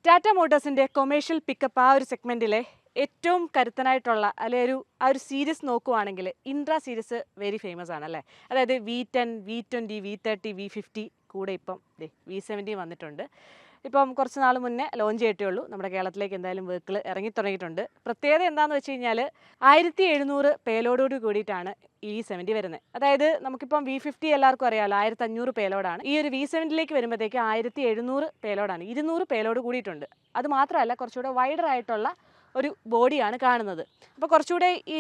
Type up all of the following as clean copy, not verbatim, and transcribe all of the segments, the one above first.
Tata മോട്ടോഴ്സിൻ്റെ commercial pickup ആ ഒരു സെഗ്മെൻറ്റിലെ ഏറ്റവും കരുത്തനായിട്ടുള്ള അല്ലെങ്കിൽ ആ ഒരു സീരീസ് നോക്കുവാണെങ്കിൽ ഇൻട്രാ സീരീസ് വെരി ഫേമസ് ആണല്ലേ. അതായത് V10, V20, V30, V50 കൂടെ ഇപ്പം V70 വന്നിട്ടുണ്ട്. ഇപ്പം കുറച്ച് നാൾ മുന്നേ ലോഞ്ച് ചെയ്തിട്ടേ ഉള്ളൂ. നമ്മുടെ കേരളത്തിലേക്ക് എന്തായാലും വെഹിക്കിൾ ഇറങ്ങി തുടങ്ങിയിട്ടുണ്ട്. പ്രത്യേകത എന്താണെന്ന് വെച്ച് കഴിഞ്ഞാൽ 1700 പേലോഡോട് കൂടിയിട്ടാണ് ഈ V70 വരുന്നത്. അതായത് നമുക്കിപ്പം V50 എല്ലാവർക്കും അറിയാമല്ലോ 1500 പേലോഡാണ്. ഈ ഒരു V70ലേക്ക് വരുമ്പോഴത്തേക്ക് 1700 പേലോഡാണ്. 200 പേലോഡ് കൂടിയിട്ടുണ്ട്. അത് മാത്രമല്ല കുറച്ചുകൂടെ വൈഡർ ആയിട്ടുള്ള ഒരു ബോഡിയാണ് കാണുന്നത്. അപ്പോൾ കുറച്ചുകൂടെ ഈ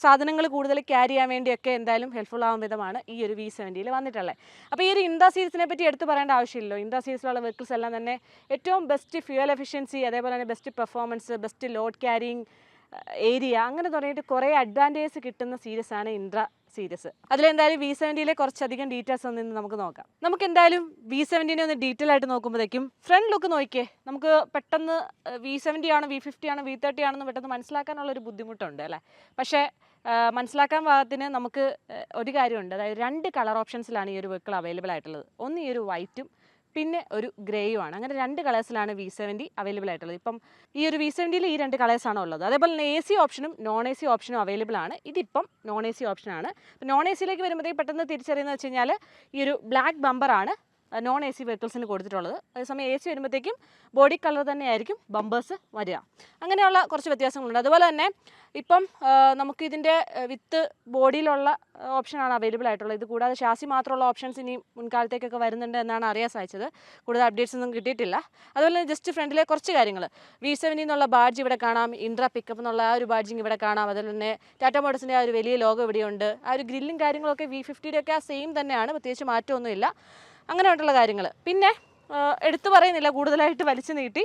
സാധനങ്ങൾ കൂടുതൽ ക്യാരി ചെയ്യാൻ വേണ്ടിയൊക്കെ എന്തായാലും ഹെൽപ്ഫുൾ ആവാൻ വിധമാണ് ഈ ഒരു V70 വന്നിട്ടുള്ളത്. അപ്പോൾ ഈ ഒരു ഇൻട്രാ സീരീസിനെ പറ്റി എടുത്ത് പറയേണ്ട ആവശ്യമില്ലല്ലോ. ഇൻട്രാ സീരീസിലുള്ള വെഹിക്കിൾസ് എല്ലാം തന്നെ ഏറ്റവും ബെസ്റ്റ് ഫ്യൂവൽ എഫിഷ്യൻസി, അതേപോലെ തന്നെ best performance, best load carrying area, അങ്ങനെ തുടങ്ങിയിട്ട് കുറേ അഡ്വാൻറ്റേജ് കിട്ടുന്ന സീരീസാണ് ഇൻട്രാ സീരീസ്. അതിലെന്തായാലും V70 കുറച്ചധികം ഡീറ്റെയിൽസ് ഒന്ന് നമുക്ക് നോക്കാം. നമുക്ക് എന്തായാലും V70 ഒന്ന് ഡീറ്റെയിൽ ആയിട്ട് നോക്കുമ്പോഴത്തേക്കും ഫ്രണ്ട് ലുക്ക് നോക്കിയേ, നമുക്ക് പെട്ടെന്ന് V70 ആണോ V50 ആണോ V30 ആണെന്ന് പെട്ടെന്ന് മനസ്സിലാക്കാനുള്ളൊരു ബുദ്ധിമുട്ടുണ്ട് അല്ലേ. പക്ഷേ മനസ്സിലാക്കാൻ പാകത്തിന് നമുക്ക് ഒരു കാര്യമുണ്ട്. അതായത് 2 കളർ ഓപ്ഷൻസിലാണ് ഈ ഒരു വെഹിക്കിൾ അവൈലബിൾ ആയിട്ടുള്ളത്. ഒന്ന് ഈ ഒരു വൈറ്റും പിന്നെ ഒരു ഗ്രേയും ആണ്. അങ്ങനെ 2 കളേഴ്സിലാണ് V70 അവൈലബിൾ ആയിട്ടുള്ളത്. ഇപ്പം ഈ ഒരു V70 ഈ 2 കളേഴ്സാണ് ഉള്ളത്. അതേപോലെ തന്നെ AC ഓപ്ഷനും നോൺ AC ഓപ്ഷനും അവൈലബിൾ ആണ്. ഇതിപ്പം നോൺ AC ഓപ്ഷനാണ്. നോൺ ACയിലേക്ക് വരുമ്പോഴത്തേക്ക് പെട്ടെന്ന് തിരിച്ചറിയുന്നത് വെച്ച് കഴിഞ്ഞാൽ ഈ ഒരു ബ്ലാക്ക് ബമ്പറാണ് നോൺ AC വെഹിക്കിൾസിന് കൊടുത്തിട്ടുള്ളത്. അതേസമയം AC വരുമ്പോഴത്തേക്കും ബോഡി കളർ തന്നെയായിരിക്കും ബമ്പേഴ്സ് വരിക. അങ്ങനെയുള്ള കുറച്ച് വ്യത്യാസങ്ങളുണ്ട്. അതുപോലെ തന്നെ ഇപ്പം നമുക്ക് ഇതിൻ്റെ വിത്ത് ബോഡിയിലുള്ള ഓപ്ഷനാണ് അവൈലബിൾ ആയിട്ടുള്ളത്. ഇത് കൂടാതെ ഷാസി മാത്രമുള്ള ഓപ്ഷൻസ് ഇനി മുൻകാലത്തേക്കൊക്കെ വരുന്നുണ്ട് എന്നാണ് അറിയാൻ സാധിച്ചത്. കൂടുതൽ അപ്ഡേറ്റ്സ് ഒന്നും കിട്ടിയിട്ടില്ല. അതുപോലെ തന്നെ ജസ്റ്റ് ഫ്രണ്ടിലെ കുറച്ച് കാര്യങ്ങൾ, V70 എന്നുള്ള ബാഡ്ജ് ഇവിടെ കാണാം, ഇൻട്രാ പിക്കപ്പ് എന്നുള്ള ആ ഒരു ബാഡ്ജിങ് ഇവിടെ കാണാം. അതുപോലെ തന്നെ ടാറ്റ മോട്ടോഴ്സിൻ്റെ ആ ഒരു വലിയ ലോഗോ ഇവിടെയുണ്ട്. ആ ഒരു ഗ്രില്ലും കാര്യങ്ങളൊക്കെ V50 ഒക്കെ ആ സെയിം തന്നെയാണ്, പ്രത്യേകിച്ച് മാറ്റമൊന്നുമില്ല. അങ്ങനെയായിട്ടുള്ള കാര്യങ്ങൾ പിന്നെ എടുത്തു പറയുന്നില്ല, കൂടുതലായിട്ട് വലിച്ചു നീട്ടി.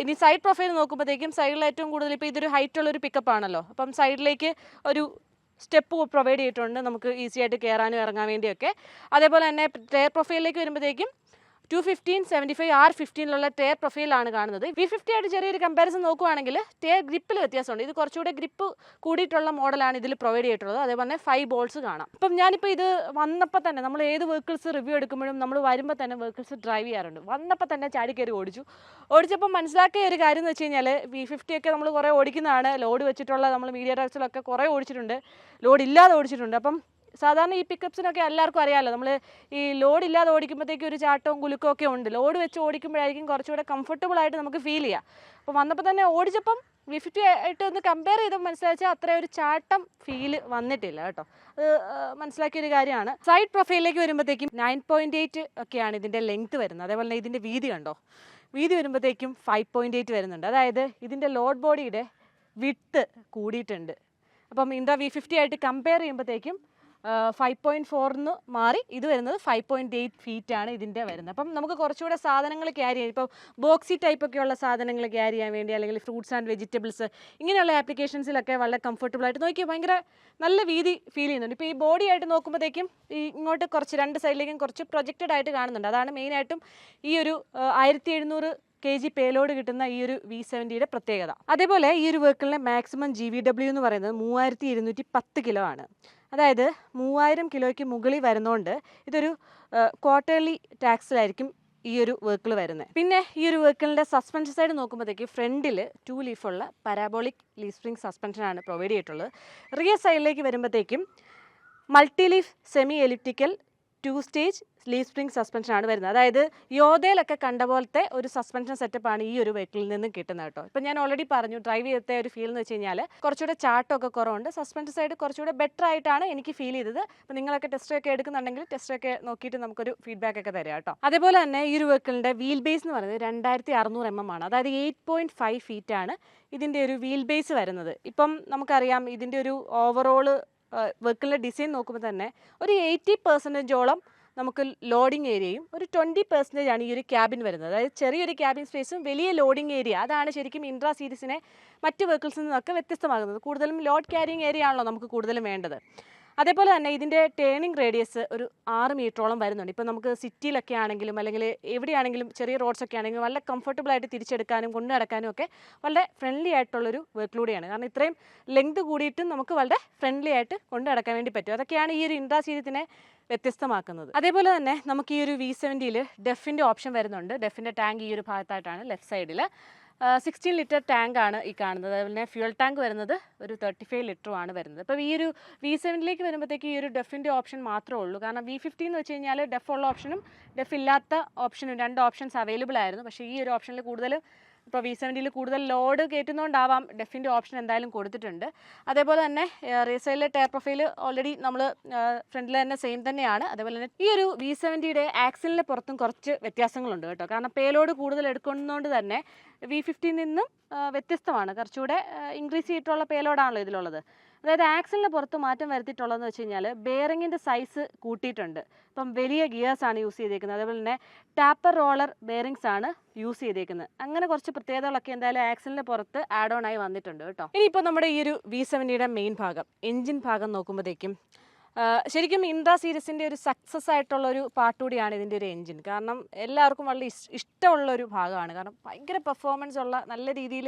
ഇനി സൈഡ് പ്രൊഫൈൽ നോക്കുമ്പോഴത്തേക്കും സൈഡിൽ ഏറ്റവും കൂടുതൽ ഇപ്പോൾ ഇതൊരു ഹൈറ്റുള്ളൊരു പിക്കപ്പ് ആണല്ലോ, അപ്പം സൈഡിലേക്ക് ഒരു സ്റ്റെപ്പ് പ്രൊവൈഡ് ചെയ്തിട്ടുണ്ട് നമുക്ക് ഈസി ആയിട്ട് കയറാനും ഇറങ്ങാൻ വേണ്ടിയൊക്കെ. അതേപോലെ തന്നെ ടയർ പ്രൊഫൈലിലേക്ക് വരുമ്പോഴത്തേക്കും 215, 75, R15 ടയർ പ്രൊഫൈലാണ് കാണുന്നത്. V50 ആയിട്ട് ചെറിയൊരു കമ്പാരിസൺ നോക്കുവാണെങ്കിൽ ടയർ ഗ്രിപ്പിൽ വ്യത്യാസമുണ്ട്. ഇത് കുറച്ചുകൂടെ ഗ്രിപ്പ് കൂടിയിട്ടുള്ള മോഡലാണ് ഇതിൽ പ്രൊവൈഡ് ചെയ്തിട്ടുള്ളത്. അതേപോലെ തന്നെ 5 ബോൾസ് കാണാം. അപ്പം ഞാനിപ്പോൾ ഇത് വന്നപ്പോൾ തന്നെ നമ്മൾ ഏത് വെഹിക്കിൾസ് റിവ്യൂ എടുക്കുമ്പോഴും നമ്മൾ വരുമ്പോൾ തന്നെ വെഹിക്കിൾസ് ഡ്രൈവ് ചെയ്യാറുണ്ട്. വന്നപ്പോൾ തന്നെ ചാടി കയറി ഓടിച്ചപ്പോൾ മനസ്സിലാക്കിയ ഒരു കാര്യം എന്ന് വെച്ച് കഴിഞ്ഞാൽ V50 ഒക്കെ നമ്മൾ കുറേ ഓടിക്കുന്നതാണ്. ലോഡ് വെച്ചിട്ടുള്ള നമ്മൾ മീഡിയ ഡ്രൈവ്സിലൊക്കെ കുറേ ഓടിച്ചിട്ടുണ്ട്, ലോഡ് ഇല്ലാതെ ഓടിച്ചിട്ടുണ്ട്. അപ്പം സാധാരണ ഈ പിക്കപ്സിനൊക്കെ എല്ലാവർക്കും അറിയാമല്ലോ, നമ്മൾ ഈ ലോഡ് ഇല്ലാതെ ഓടിക്കുമ്പോഴത്തേക്കും ഒരു ചാട്ടവും കുലുക്കവും ഒക്കെ ഉണ്ട്. ലോഡ് വെച്ച് ഓടിക്കുമ്പോഴായിരിക്കും കുറച്ചുകൂടെ കംഫർട്ടബിൾ ആയിട്ട് നമുക്ക് ഫീൽ ചെയ്യുക. അപ്പോൾ വന്നപ്പോൾ തന്നെ ഓടിച്ചപ്പം V50 ആയിട്ട് ഒന്ന് കമ്പയർ ചെയ്ത് മനസ്സിലാച്ചാൽ അത്ര ഒരു ചാട്ടം ഫീല് വന്നിട്ടില്ല കേട്ടോ. അത് മനസ്സിലാക്കിയൊരു കാര്യമാണ്. സൈഡ് പ്രൊഫൈലിലേക്ക് വരുമ്പോഴത്തേക്കും 9.8 ഒക്കെയാണ് ഇതിൻ്റെ ലെങ്ത് വരുന്നത്. അതേപോലെ തന്നെ ഇതിൻ്റെ വീതി കണ്ടോ, വീതി വരുമ്പോഴത്തേക്കും 5.8 വരുന്നുണ്ട്. അതായത് ഇതിൻ്റെ ലോഡ് ബോഡിയുടെ വിഡ്ത്ത് കൂടിയിട്ടുണ്ട്. അപ്പം ഇൻട്രാ V50 ആയിട്ട് കമ്പയർ ചെയ്യുമ്പോഴത്തേക്കും 5.4 മാറി ഇത് വരുന്നത് 5.8 ഫീറ്റാണ് ഇതിൻ്റെ വരുന്നത്. അപ്പം നമുക്ക് കുറച്ചുകൂടെ സാധനങ്ങൾ ക്യാരി ചെയ്യാൻ, ഇപ്പോൾ ബോക്സി ടൈപ്പൊക്കെയുള്ള സാധനങ്ങൾ ക്യാരി ചെയ്യാൻ വേണ്ടി, അല്ലെങ്കിൽ ഫ്രൂട്ട്സ് ആൻഡ് വെജിറ്റബിൾസ് ഇങ്ങനെയുള്ള ആപ്ലിക്കേഷൻസിലൊക്കെ വളരെ കംഫർട്ടബിൾ ആയിട്ട് നോക്കിയാൽ ഭയങ്കര നല്ല വീതി ഫീൽ ചെയ്യുന്നുണ്ട്. ഇപ്പോൾ ഈ ബോഡി ആയിട്ട് നോക്കുമ്പോഴത്തേക്കും ഈ ഇങ്ങോട്ട് കുറച്ച് 2 സൈഡിലേക്കും കുറച്ച് പ്രൊജക്റ്റഡ് ആയിട്ട് കാണുന്നുണ്ട്. അതാണ് മെയിനായിട്ടും ഈ ഒരു 1700 kg പേലോഡ് കിട്ടുന്ന ഈ ഒരു V70 പ്രത്യേകത. അതേപോലെ ഈ ഒരു വെഹിക്കിളിൻ്റെ മാക്സിമം GVW എന്ന് പറയുന്നത് 3210 കിലോ ആണ്. അതായത് 3000 കിലോയ്ക്ക് മുകളിൽ വരുന്നതുകൊണ്ട് ഇതൊരു ക്വാർട്ടർലി ടാക്സിലായിരിക്കും ഈ ഒരു വെഹിക്കിൾ വരുന്നത്. പിന്നെ ഈ ഒരു വെഹിക്കിളിൻ്റെ സസ്പെൻഷൻ സൈഡ് നോക്കുമ്പോഴത്തേക്ക് ഫ്രണ്ടിൽ 2 ലീഫുള്ള പാരാബോളിക് ലീഫ് സ്പ്രിംഗ് സസ്പെൻഷനാണ് പ്രൊവൈഡ് ചെയ്തിട്ടുള്ളത്. റിയർ സൈഡിലേക്ക് വരുമ്പോഴത്തേക്കും multi leaf semi elliptical 2 stage leaf spring സസ്പെൻഷനാണ് വരുന്നത്. അതായത് യോധയിലൊക്കെ കണ്ട പോലത്തെ ഒരു സസ്പെൻഷൻ സെറ്റപ്പാണ് ഈ ഒരു വെഹിക്കിളിൽ നിന്നും കിട്ടുന്നത് കേട്ടോ. ഇപ്പം ഞാൻ ഓൾറെഡി പറഞ്ഞു, ഡ്രൈവ് ചെയ്ത ഒരു ഫീൽ എന്ന് വെച്ച് കഴിഞ്ഞാൽ കുറച്ചുകൂടെ ചാട്ടമൊക്കെ കുറവുണ്ട്. സസ്പെൻഷൻ സൈഡ് കുറച്ചുകൂടെ ബെറ്റർ ആയിട്ടാണ് എനിക്ക് ഫീൽ ചെയ്തത്. അപ്പോൾ നിങ്ങളൊക്കെ ടെസ്റ്റൊക്കെ എടുക്കുന്നുണ്ടെങ്കിൽ ടെസ്റ്റൊക്കെ നോക്കിയിട്ട് നമുക്കൊരു ഫീഡ്ബാക്ക് ഒക്കെ തരാം കേട്ടോ. അതേപോലെ തന്നെ ഈ ഒരു വെഹിക്കിളിൻ്റെ വീൽ ബേസ് എന്ന് പറയുന്നത് 2600 mm ആണ്. അതായത് 8.5 ഫീറ്റാണ് ഇതിൻ്റെ ഒരു വീൽ ബേസ് വരുന്നത്. ഇപ്പം നമുക്കറിയാം ഇതിൻ്റെ ഒരു ഓവറോൾ വെഹിക്കിളിൻ്റെ ഡിസൈൻ നോക്കുമ്പോൾ തന്നെ ഒരു 80% നമുക്ക് ലോഡിംഗ് ഏരിയയും ഒരു 20% ആണ് ഈ ഒരു ക്യാബിൻ വരുന്നത്. അതായത് ചെറിയൊരു ക്യാബിൻ സ്പേസും വലിയ ലോഡിംഗ് ഏരിയ, അതാണ് ശരിക്കും ഇൻട്രാ സീരീസിനെ മറ്റ് വെഹിക്കിൾസിൽ നിന്നൊക്കെ വ്യത്യസ്തമാകുന്നത്. കൂടുതലും ലോഡ് ക്യാരിങ് ഏരിയ ആണല്ലോ നമുക്ക് കൂടുതലും വേണ്ടത്. അതേപോലെ തന്നെ ഇതിൻ്റെ ടേണിംഗ് റേഡിയസ് ഒരു 6 മീറ്ററോളം വരുന്നുണ്ട്. ഇപ്പോൾ നമുക്ക് സിറ്റിയിലൊക്കെ ആണെങ്കിലും അല്ലെങ്കിൽ എവിടെയാണെങ്കിലും ചെറിയ റോഡ്സൊക്കെ ആണെങ്കിലും വളരെ കംഫർട്ടബിളായിട്ട് തിരിച്ചെടുക്കാനും കൊണ്ടു നടക്കാനും ഒക്കെ വളരെ ഫ്രണ്ട്ലി ആയിട്ടുള്ളൊരു വെഹിക്കിളൂടെയാണ്. കാരണം ഇത്രയും ലെങ്ത് കൂടിയിട്ടും നമുക്ക് വളരെ ഫ്രണ്ട്ലി ആയിട്ട് കൊണ്ടു നടക്കാൻ വേണ്ടി പറ്റും. അതൊക്കെയാണ് ഈ ഒരു ഇൻട്രാ സീരീസിനെ വ്യത്യസ്തമാക്കുന്നത്. അതേപോലെ തന്നെ നമുക്ക് ഈ ഒരു V70 ഡെഫിൻ്റെ ഓപ്ഷൻ വരുന്നുണ്ട്. ഡെഫിൻ്റെ ടാങ്ക് ഈ ഒരു ഭാഗത്തായിട്ടാണ് ലെഫ്റ്റ് സൈഡിൽ. 16 ലിറ്റർ ടാങ്ക് ആണ് ഈ കാണുന്നത്. അതുപോലെ ഫ്യൂൽ ടാങ്ക് വരുന്നത് ഒരു 35 ലിറ്ററുമാണ് വരുന്നത്. അപ്പോൾ ഈ ഒരു V70 വരുമ്പോഴത്തേക്ക് ഈ ഒരു ഡെഫിൻ്റെ ഓപ്ഷൻ മാത്രമേ ഉള്ളൂ. കാരണം V50 എന്ന് വെച്ച് കഴിഞ്ഞാൽ ഡെഫ് ഉള്ള ഓപ്ഷനും ഡെഫ് ഇല്ലാത്ത ഓപ്ഷനും 2 ഓപ്ഷൻസ് അവൈലബിൾ ആയിരുന്നു. പക്ഷേ ഈ ഒരു ഓപ്ഷനിൽ കൂടുതൽ ഇപ്പോൾ V70 കൂടുതൽ ലോഡ് കയറ്റുന്നതുകൊണ്ടാവാം ഡെഫിൻ്റെ ഓപ്ഷൻ എന്തായാലും കൊടുത്തിട്ടുണ്ട്. അതേപോലെ തന്നെ റേസൈഡിലെ ടയർ പ്രൊഫൈൽ ഓൾറെഡി നമ്മൾ ഫ്രണ്ടിൽ തന്നെ സെയിം തന്നെയാണ്. അതേപോലെ തന്നെ ഈ ഒരു V70 ആക്സിലിൻ്റെ പുറത്തും കുറച്ച് വ്യത്യാസങ്ങളുണ്ട് കേട്ടോ. കാരണം പേലോഡ് കൂടുതൽ എടുക്കുന്നതുകൊണ്ട് തന്നെ V50 നിന്നും വ്യത്യസ്തമാണ്. കുറച്ചുകൂടെ ഇൻക്രീസ് ചെയ്തിട്ടുള്ള പേലോഡാണല്ലോ ഇതിലുള്ളത്. അതായത് ആക്സിലിന് പുറത്ത് മാറ്റം വരുത്തിയിട്ടുള്ളതെന്ന് വെച്ച് കഴിഞ്ഞാൽ ബെയറിങ്ങിൻ്റെ സൈസ് കൂട്ടിയിട്ടുണ്ട്. ഇപ്പം വലിയ ഗിയേഴ്സാണ് യൂസ് ചെയ്തേക്കുന്നത്. അതേപോലെ തന്നെ ടാപ്പർ റോളർ ബെയറിങ്സ് ആണ് യൂസ് ചെയ്തേക്കുന്നത്. അങ്ങനെ കുറച്ച് പ്രത്യേകതകളൊക്കെ എന്തായാലും ആക്സിലിന് പുറത്ത് ആഡ് ഓൺ ആയി വന്നിട്ടുണ്ട് കേട്ടോ. ഇനിയിപ്പോൾ നമ്മുടെ ഈ ഒരു V70 മെയിൻ ഭാഗം എൻജിൻ ഭാഗം നോക്കുമ്പോഴത്തേക്കും ശരിക്കും ഇൻട്രാ സീരീസിൻ്റെ ഒരു സക്സസ് ആയിട്ടുള്ളൊരു പാർട്ട് കൂടിയാണ് ഇതിൻ്റെ ഒരു എൻജിൻ. കാരണം എല്ലാവർക്കും വളരെ ഇഷ്ടമുള്ളൊരു ഭാഗമാണ്. കാരണം ഭയങ്കര പെർഫോമൻസ് ഉള്ള നല്ല രീതിയിൽ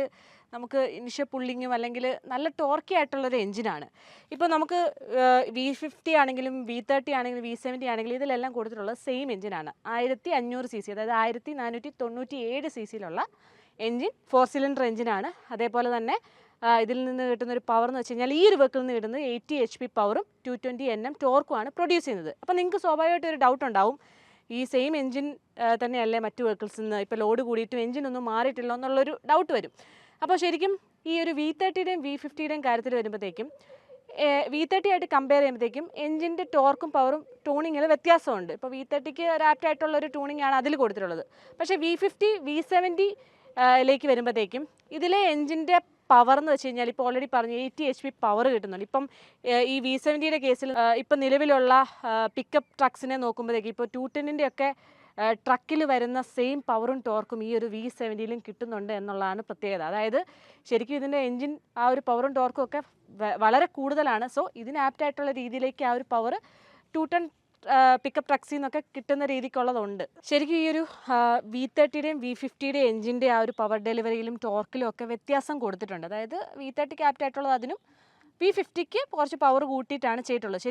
നമുക്ക് ഇനിഷ്യൽ പുള്ളിങ്ങും അല്ലെങ്കിൽ നല്ല ടോർക്കി ആയിട്ടുള്ളൊരു എൻജിനാണ്. ഇപ്പോൾ നമുക്ക് V50 ആണെങ്കിലും V30 ആണെങ്കിലും V70 ആണെങ്കിലും ഇതിലെല്ലാം കൊടുത്തിട്ടുള്ളത് സെയിം എൻജിനാണ്. 1500 cc, അതായത് 1497 cc എൻജിൻ 4 സിലിണ്ടർ എൻജിനാണ്. അതേപോലെ തന്നെ ഇതിൽ നിന്ന് കിട്ടുന്ന ഒരു പവർ എന്ന് വെച്ച് കഴിഞ്ഞാൽ ഈ ഒരു വെഹിക്കിളിൽ നിന്ന് കിട്ടുന്നത് 80 HP പവറും 220 Nm ടോർക്കുമാണ് പ്രൊഡ്യൂസ് ചെയ്യുന്നത്. അപ്പോൾ നിങ്ങൾക്ക് സ്വാഭാവികമായിട്ട് ഒരു ഡൗട്ട് ഉണ്ടാവും, ഈ സെയിം എൻജിൻ തന്നെയല്ലേ മറ്റു വെഹിക്കിൾസിൽ നിന്ന്, ഇപ്പോൾ ലോഡ് കൂടിയിട്ടും എൻജിനൊന്നും മാറിയിട്ടില്ല എന്നുള്ളൊരു ഡൗട്ട് വരും. അപ്പോൾ ശരിക്കും ഈ ഒരു V30 V50 കാര്യത്തിൽ വരുമ്പോഴത്തേക്കും V30 ആയിട്ട് കമ്പയർ ചെയ്യുമ്പോഴത്തേക്കും എൻജിൻ്റെ ടോർക്കും പവറും ട്യൂണിങ്ങിൽ വ്യത്യാസമുണ്ട്. ഇപ്പോൾ V30 ഒരു ആപ്റ്റായിട്ടുള്ളൊരു ട്യൂണിംഗ് ആണ് അതിൽ കൊടുത്തിട്ടുള്ളത്. പക്ഷേ V50 V70 ലേക്ക് വരുമ്പോഴത്തേക്കും ഇതിലെ എൻജിൻ്റെ പവർ എന്ന് വെച്ച് കഴിഞ്ഞാൽ ഇപ്പോൾ ഓൾറെഡി പറഞ്ഞു 80 HP പവർ കിട്ടുന്നുണ്ട്. ഇപ്പം ഈ V70 കേസിൽ ഇപ്പം നിലവിലുള്ള പിക്കപ്പ് ട്രക്സിനെ നോക്കുമ്പോഴത്തേക്ക് ഇപ്പോൾ 210 ഒക്കെ ട്രക്കിൽ വരുന്ന സെയിം പവറും ടോർക്കും ഈ ഒരു V70 കിട്ടുന്നുണ്ട് എന്നുള്ളതാണ് പ്രത്യേകത. അതായത് ശരിക്കും ഇതിൻ്റെ എൻജിൻ ആ ഒരു പവറും ടോർക്കും ഒക്കെ വളരെ കൂടുതലാണ്. സോ ഇതിന് ആപ്റ്റായിട്ടുള്ള രീതിയിലേക്ക് ആ ഒരു പവർ 210 പിക്കപ്പ് ട്രക്സിൽ നിന്നൊക്കെ കിട്ടുന്ന രീതിക്കുള്ളതുണ്ട്. ശരിക്കും ഈ ഒരു V30 V50 എൻജിൻ്റെ ആ ഒരു പവർ ഡെലിവറിയിലും ടോർക്കിലും ഒക്കെ വ്യത്യാസം കൊടുത്തിട്ടുണ്ട്. അതായത് V30 ആപ്റ്റായിട്ടുള്ളത് അതിനും V50 കുറച്ച് പവർ കൂട്ടിയിട്ടാണ് ചെയ്തിട്ടുള്ളത്.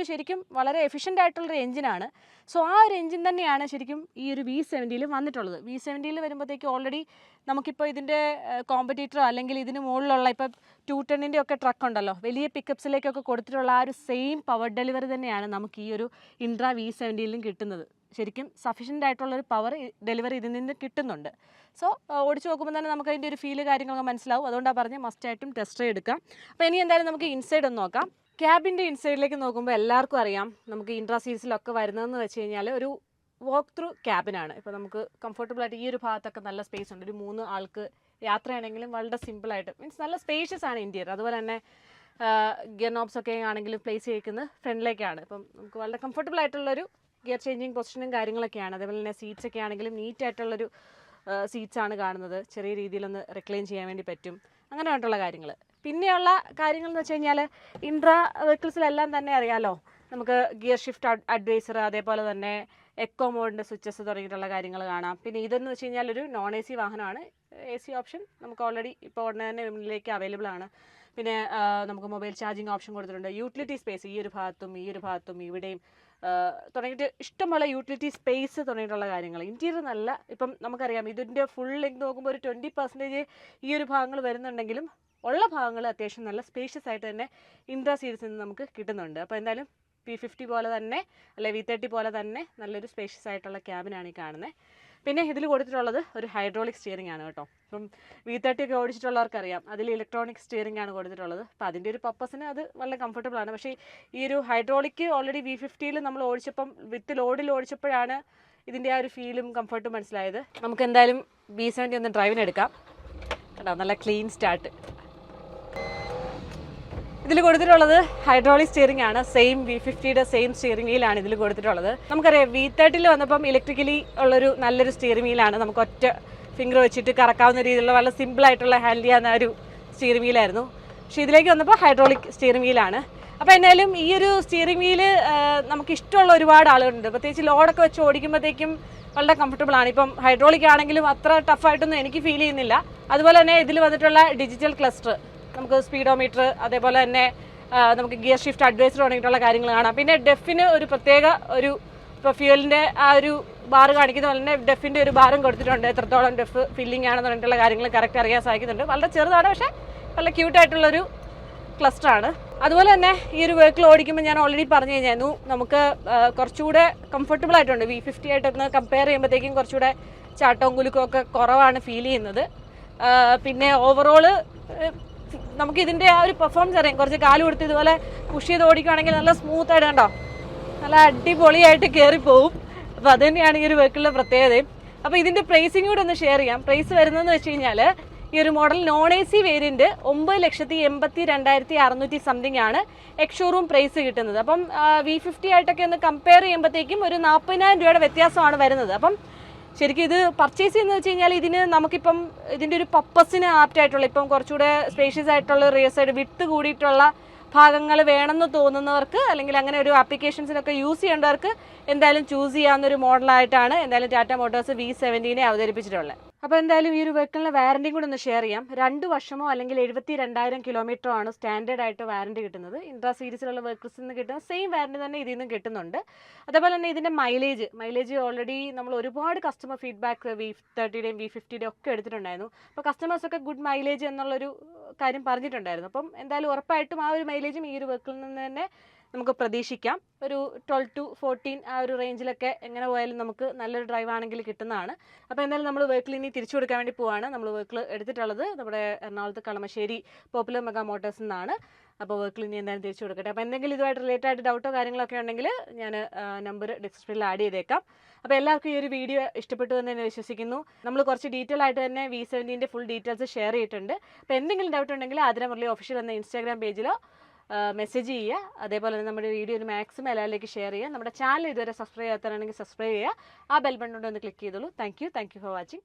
ശരിക്കും വളരെ എഫിഷ്യൻ്റ് ആയിട്ടുള്ളൊരു എൻജിനാണ്. സോ ആ ഒരു എൻജിൻ തന്നെയാണ് ശരിക്കും ഈ ഒരു V70 വന്നിട്ടുള്ളത്. V70 വരുമ്പോഴത്തേക്ക് ഓൾറെഡി നമുക്കിപ്പോൾ ഇതിൻ്റെ കോമ്പറ്റീറ്ററോ അല്ലെങ്കിൽ ഇതിന് മുകളിലുള്ള ഇപ്പോൾ 210 ഒക്കെ ട്രക്ക് ഉണ്ടല്ലോ, വലിയ പിക്കപ്സിലേക്കൊക്കെ കൊടുത്തിട്ടുള്ള ആ ഒരു സെയിം പവർ ഡെലിവറി തന്നെയാണ് നമുക്ക് ഈ ഒരു ഇൻട്രാ V70 കിട്ടുന്നത്. ശരിക്കും സഫീഷ്യൻ്റ് ആയിട്ടുള്ളൊരു പവർ ഡെലിവറി ഇതിൽ നിന്ന് കിട്ടുന്നുണ്ട്. സോ ഓടിച്ച് നോക്കുമ്പോൾ തന്നെ നമുക്ക് അതിൻ്റെ ഒരു ഫീല് കാര്യങ്ങളൊക്കെ മനസ്സിലാവും. അതുകൊണ്ടാണ് പറഞ്ഞ് മസ്റ്റായിട്ടും ടെസ്റ്റ് ഡ്രൈവ് എടുക്കാം. അപ്പോൾ ഇനി എന്തായാലും നമുക്ക് ഇൻസൈഡ് ഒന്ന് നോക്കാം. ക്യാബിൻ്റെ ഇൻസൈഡിലേക്ക് നോക്കുമ്പോൾ എല്ലാവർക്കും അറിയാം നമുക്ക് ഇൻട്രാ സീരീസിലൊക്കെ വരുന്നതെന്ന് വെച്ച് കഴിഞ്ഞാൽ ഒരു വാക്ക് ത്രൂ ക്യാബിനാണ്. ഇപ്പോൾ നമുക്ക് കംഫർട്ടബിളായിട്ട് ഈ ഒരു ഭാഗത്തൊക്കെ നല്ല സ്പേസ് ഉണ്ട്. ഒരു 3 ആൾക്ക് യാത്രയാണെങ്കിലും വളരെ സിമ്പിളായിട്ട് മീൻസ് നല്ല സ്പേഷ്യസ് ആണ് ഇൻറ്റീരിയർ. അതുപോലെ തന്നെ ഗിയർ നോബ്സ് ഒക്കെ ആണെങ്കിലും പ്ലേസ് ചെയ്യിക്കുന്നത് ഫ്രണ്ടിലേക്കാണ്. ഇപ്പം നമുക്ക് വളരെ കംഫർട്ടബിൾ ആയിട്ടുള്ളൊരു ഗിയർ ചേഞ്ചിങ് പൊസിഷനും കാര്യങ്ങളൊക്കെയാണ്. അതേപോലെ തന്നെ സീറ്റ്സ് ഒക്കെ ആണെങ്കിലും നീറ്റായിട്ടുള്ളൊരു സീറ്റ്സ് ആണ് കാണുന്നത്. ചെറിയ രീതിയിലൊന്ന് റിക്ലൈൻ ചെയ്യാൻ വേണ്ടി പറ്റും. അങ്ങനെയായിട്ടുള്ള കാര്യങ്ങൾ. പിന്നെയുള്ള കാര്യങ്ങൾ എന്ന് വെച്ച് കഴിഞ്ഞാൽ ഇൻട്രാ വെഹിക്കിൾസിലെല്ലാം തന്നെ അറിയാമല്ലോ, നമുക്ക് ഗിയർ ഷിഫ്റ്റ് അഡ്വൈസർ, അതേപോലെ തന്നെ എക്കോ മോഡിൻ്റെ സ്വിച്ചസ് തുടങ്ങിയിട്ടുള്ള കാര്യങ്ങൾ കാണാം. പിന്നെ ഇതെന്ന് വെച്ച് കഴിഞ്ഞാൽ ഒരു നോൺ AC വാഹനമാണ്. AC ഓപ്ഷൻ നമുക്ക് ഓൾറെഡി ഇപ്പോൾ ഉടനെ തന്നെ മുന്നിലേക്ക് അവൈലബിൾ ആണ്. പിന്നെ നമുക്ക് മൊബൈൽ ചാർജിങ് ഓപ്ഷൻ കൊടുത്തിട്ടുണ്ട്. യൂട്ടിലിറ്റി സ്പേസ് ഈ ഒരു ഭാഗത്തും ഇവിടെയും തുടങ്ങിയിട്ട് ഇഷ്ടംപോലെ യൂട്ടിലിറ്റി സ്പേസ് തുടങ്ങിയിട്ടുള്ള കാര്യങ്ങൾ. ഇൻറ്റീരിയർ നല്ല, ഇപ്പം നമുക്കറിയാം ഇതിൻ്റെ ഫുൾ ലെങ്ത് നോക്കുമ്പോൾ ഒരു 20% ഈ ഒരു ഭാഗങ്ങൾ വരുന്നുണ്ടെങ്കിലും ഉള്ള ഭാഗങ്ങൾ അത്യാവശ്യം നല്ല സ്പേഷ്യസ് ആയിട്ട് തന്നെ ഇൻട്രാ സീരീസിൽ നിന്ന് നമുക്ക് കിട്ടുന്നുണ്ട്. അപ്പോൾ എന്തായാലും V50 പോലെ തന്നെ അല്ലെ V30 പോലെ തന്നെ നല്ലൊരു സ്പേഷ്യസ് ആയിട്ടുള്ള ക്യാബിനാണ് ഈ കാണുന്നത്. പിന്നെ ഇതിൽ കൊടുത്തിട്ടുള്ളത് ഒരു ഹൈഡ്രോളിക് സ്റ്റിയറിംഗ് ആണ് കേട്ടോ. ഇപ്പം V30 ഒക്കെ ഓടിച്ചിട്ടുള്ളവർക്കറിയാം അതിൽ ഇലക്ട്രോണിക് സ്റ്റിയറിംഗ് ആണ് കൊടുത്തിട്ടുള്ളത്. അപ്പോൾ അതിൻ്റെ ഒരു പർപ്പസിന് അത് വളരെ കംഫർട്ടബിൾ ആണ്. പക്ഷേ ഈ ഒരു ഹൈഡ്രോളിക് ഓൾറെഡി V50 നമ്മൾ ഓടിച്ചപ്പം വിത്ത് ലോഡിൽ ഓടിച്ചപ്പോഴാണ് ഇതിൻ്റെ ആ ഒരു ഫീലും കംഫർട്ടും മനസ്സിലായത്. നമുക്ക് എന്തായാലും V70 ഒന്ന് ഡ്രൈവിനെടുക്കാം കേട്ടോ. നല്ല ക്ലീൻ സ്റ്റാർട്ട്. ഇതിൽ കൊടുത്തിട്ടുള്ളത് ഹൈഡ്രോളിക് സ്റ്റിയറിംഗ് ആണ്. സെയിം V50 സെയിം സ്റ്റിയറിംഗ് വീലാണ് ഇതിൽ കൊടുത്തിട്ടുള്ളത്. നമുക്കറിയാം V30 വന്നപ്പം ഇലക്ട്രിക്കലി ഉള്ളൊരു നല്ലൊരു സ്റ്റിയറിംഗ് വീലാണ്. നമുക്ക് ഒറ്റ ഫിംഗർ വെച്ചിട്ട് കറക്കാവുന്ന രീതിയിലുള്ള വളരെ സിമ്പിളായിട്ടുള്ള ഹാൻഡിൽ ചെയ്യാവുന്ന ഒരു സ്റ്റിയറിംഗ് വീലായിരുന്നു. പക്ഷേ ഇതിലേക്ക് വന്നപ്പോൾ ഹൈഡ്രോളിക് സ്റ്റിയറിംഗ് വീലാണ്. അപ്പോൾ എന്തായാലും ഈ ഒരു സ്റ്റിയറിംഗ് വീല് നമുക്ക് ഇഷ്ടമുള്ള ഒരുപാട് ആളുകളുണ്ട്. പ്രത്യേകിച്ച് ലോഡൊക്കെ വെച്ച് ഓടിക്കുമ്പോഴത്തേക്കും വളരെ കംഫർട്ടബിൾ ആണ്. ഇപ്പം ഹൈഡ്രോളിക് ആണെങ്കിലും അത്ര ടഫായിട്ടൊന്നും എനിക്ക് ഫീൽ ചെയ്യുന്നില്ല. അതുപോലെ തന്നെ ഇതിൽ വന്നിട്ടുള്ള ഡിജിറ്റൽ ക്ലസ്റ്റർ, നമുക്ക് സ്പീഡോമീറ്റർ, അതേപോലെ തന്നെ നമുക്ക് ഗിയർ ഷിഫ്റ്റ് അഡ്വൈസർ തുടങ്ങിയിട്ടുള്ള കാര്യങ്ങൾ കാണാം. പിന്നെ ഡെഫിന് ഒരു പ്രത്യേക ഒരു ഇപ്പോൾ ഫ്യൂവലിൻ്റെ ആ ഒരു ബാർ കാണിക്കുന്ന പോലെ തന്നെ ഡെഫിൻ്റെ ഒരു ബാറും കൊടുത്തിട്ടുണ്ട്. എത്രത്തോളം ഡെഫ് ഫില്ലിംഗ് ആണെന്ന് പറഞ്ഞിട്ടുള്ള കാര്യങ്ങൾ കറക്റ്റ് അറിയാൻ സാധിക്കുന്നുണ്ട്. വളരെ ചെറുതാണ്, പക്ഷേ നല്ല ക്യൂട്ടായിട്ടുള്ളൊരു ക്ലസ്റ്ററാണ്. അതുപോലെ തന്നെ ഈ ഒരു വെഹിക്കിൾ ഓടിക്കുമ്പോൾ ഞാൻ ഓൾറെഡി പറഞ്ഞു കഴിഞ്ഞായിരുന്നു, നമുക്ക് കുറച്ചുകൂടെ കംഫർട്ടബിൾ ആയിട്ടുണ്ട്. V50 ആയിട്ടൊന്ന് കമ്പയർ ചെയ്യുമ്പോഴത്തേക്കും കുറച്ചുകൂടെ ചാട്ടവും കുലുക്കവും ഒക്കെ കുറവാണ് ഫീൽ ചെയ്യുന്നത്. പിന്നെ ഓവറോള് നമുക്കിതിൻ്റെ ആ ഒരു പെർഫോമൻസ് അറിയാം. കുറച്ച് കാല് കൊടുത്ത് ഇതുപോലെ പുഷ് ചെയ്ത് ഓടിക്കുകയാണെങ്കിൽ നല്ല സ്മൂത്ത് ആയിട്ട് കണ്ടോ, നല്ല അടിപൊളിയായിട്ട് കയറിപ്പോവും. അപ്പോൾ അത് തന്നെയാണ് ഈ ഒരു വെഹിക്കിളിൻ്റെ പ്രത്യേകതയും. അപ്പോൾ ഇതിൻ്റെ പ്രൈസിങ് കൂടെ ഒന്ന് ഷെയർ ചെയ്യാം. പ്രൈസ് വരുന്നതെന്ന് വെച്ച് കഴിഞ്ഞാൽ ഈ ഒരു model non AC variant 9,82,600 something ആണ് എക്സ് ഷോറൂം പ്രൈസ് കിട്ടുന്നത്. അപ്പം V50 ആയിട്ടൊക്കെ ഒന്ന് കമ്പയർ ചെയ്യുമ്പോഴത്തേക്കും ഒരു 40,000 രൂപയുടെ വ്യത്യാസമാണ് വരുന്നത്. അപ്പം ശരിക്കും ഇത് പർച്ചേസ് ചെയ്യുന്നത് വെച്ച് കഴിഞ്ഞാൽ ഇതിന് നമുക്കിപ്പം ഇതിൻ്റെ ഒരു പർപ്പസിന് ആപ്റ്റായിട്ടുള്ള, ഇപ്പം കുറച്ചുകൂടെ സ്പേഷ്യസ് ആയിട്ടുള്ള റിയർ സൈഡ് വിട്ട് കൂടിയിട്ടുള്ള ഭാഗങ്ങൾ വേണമെന്ന് തോന്നുന്നവർക്ക്, അല്ലെങ്കിൽ അങ്ങനെ ഒരു ആപ്ലിക്കേഷൻസിനൊക്കെ യൂസ് ചെയ്യേണ്ടവർക്ക് എന്തായാലും ചൂസ് ചെയ്യാവുന്നൊരു മോഡലായിട്ടാണ് എന്തായാലും ടാറ്റ മോട്ടോഴ്സ് V70 അവതരിപ്പിച്ചിട്ടുള്ളത്. അപ്പോൾ എന്തായാലും ഈ ഒരു വെഹിക്കിളിൻ്റെ വാറൻറ്റിയും കൂടെ ഒന്ന് ഷെയർ ചെയ്യാം. 2 വർഷമോ അല്ലെങ്കിൽ 72,000 കിലോമീറ്ററോ ആണ് സ്റ്റാൻഡേർഡ് ആയിട്ട് വാറൻറ്റി കിട്ടുന്നത്. ഇൻട്രാ സീരീസിലുള്ള വെഹിക്കിൾസിൽ നിന്ന് കിട്ടുന്ന സെയിം വാറൻറ്റി തന്നെ ഇതിൽ നിന്നും കിട്ടുന്നുണ്ട്. അതേപോലെ തന്നെ ഇതിൻ്റെ മൈലേജ് ഓൾറെഡി നമ്മൾ ഒരുപാട് കസ്റ്റമർ ഫീഡ്ബാക്ക് V30യുടെയും V50യുടെയും ഒക്കെ എടുത്തിട്ടുണ്ടായിരുന്നു. അപ്പോൾ കസ്റ്റമേഴ്സൊക്കെ ഗുഡ് മൈലേജ് എന്നുള്ളൊരു കാര്യം പറഞ്ഞിട്ടുണ്ടായിരുന്നു. അപ്പം എന്തായാലും ഉറപ്പായിട്ടും ആ ഒരു മൈലേജും ഈ ഒരു വെഹിക്കിളിൽ നിന്ന് തന്നെ നമുക്ക് പ്രതീക്ഷിക്കാം. ഒരു 12 to 14 ആ ഒരു റേഞ്ചിലൊക്കെ എങ്ങനെ പോയാലും നമുക്ക് നല്ലൊരു ഡ്രൈവ് ആണെങ്കിൽ കിട്ടുന്നതാണ്. അപ്പോൾ എന്തായാലും നമ്മൾ വെഹിക്കിൾ ഇനി തിരിച്ചു കൊടുക്കാൻ വേണ്ടി പോവാണ്. നമ്മൾ വെഹിക്കിൾ എടുത്തിട്ടുള്ളത് നമ്മുടെ എറണാകുളത്ത് കളമശ്ശേരി പോപ്പുലർ മെഗാ മോട്ടോഴ്സിൽ നിന്നാണ്. അപ്പോൾ വെഹിക്കിൾ ഇനി എന്തായാലും തിരിച്ചു കൊടുക്കട്ടെ. അപ്പോൾ എന്തെങ്കിലും ഇതുമായിട്ട് റിലേറ്റഡ് ആയിട്ട് ഡൗട്ടോ കാര്യങ്ങളൊക്കെ ഉണ്ടെങ്കിൽ ഞാൻ നമ്പർ ഡിസ്ക്രിപ്ഷനിൽ ആഡ് ചെയ്തേക്കാം. അപ്പോൾ എല്ലാവർക്കും ഈ ഒരു വീഡിയോ ഇഷ്ടപ്പെട്ടു എന്ന് തന്നെ വിശ്വസിക്കുന്നു. നമ്മൾ കുറച്ച് ഡീറ്റെയിൽ ആയിട്ട് തന്നെ V70ൻ്റെ ഫുൾ ഡീറ്റെയിൽസ് ഷെയർ ചെയ്തിട്ടുണ്ട്. അപ്പോൾ എന്തെങ്കിലും ഡൗട്ട് ഉണ്ടെങ്കിൽ ആതിര മുരളി ഒഫീഷ്യൽ എന്ന ഇൻസ്റ്റാഗ്രാം പേജിലോ മെസ്സേജ് ചെയ്യുക. അതേപോലെ തന്നെ നമ്മുടെ വീഡിയോ ഒരു മാക്സിമം എല്ലാവരിലേക്ക് ഷെയർ ചെയ്യുക. നമ്മുടെ ചാനൽ ഇതുവരെ സബ്സ്ക്രൈബ് ചെയ്യാത്തവരാണെങ്കിൽ സബ്സ്ക്രൈബ് ചെയ്യുക. ആ ബെൽ ബട്ടൺ കൊണ്ട് ഒന്ന് ക്ലിക്ക് ചെയ്തോളൂ. Thank you for watching.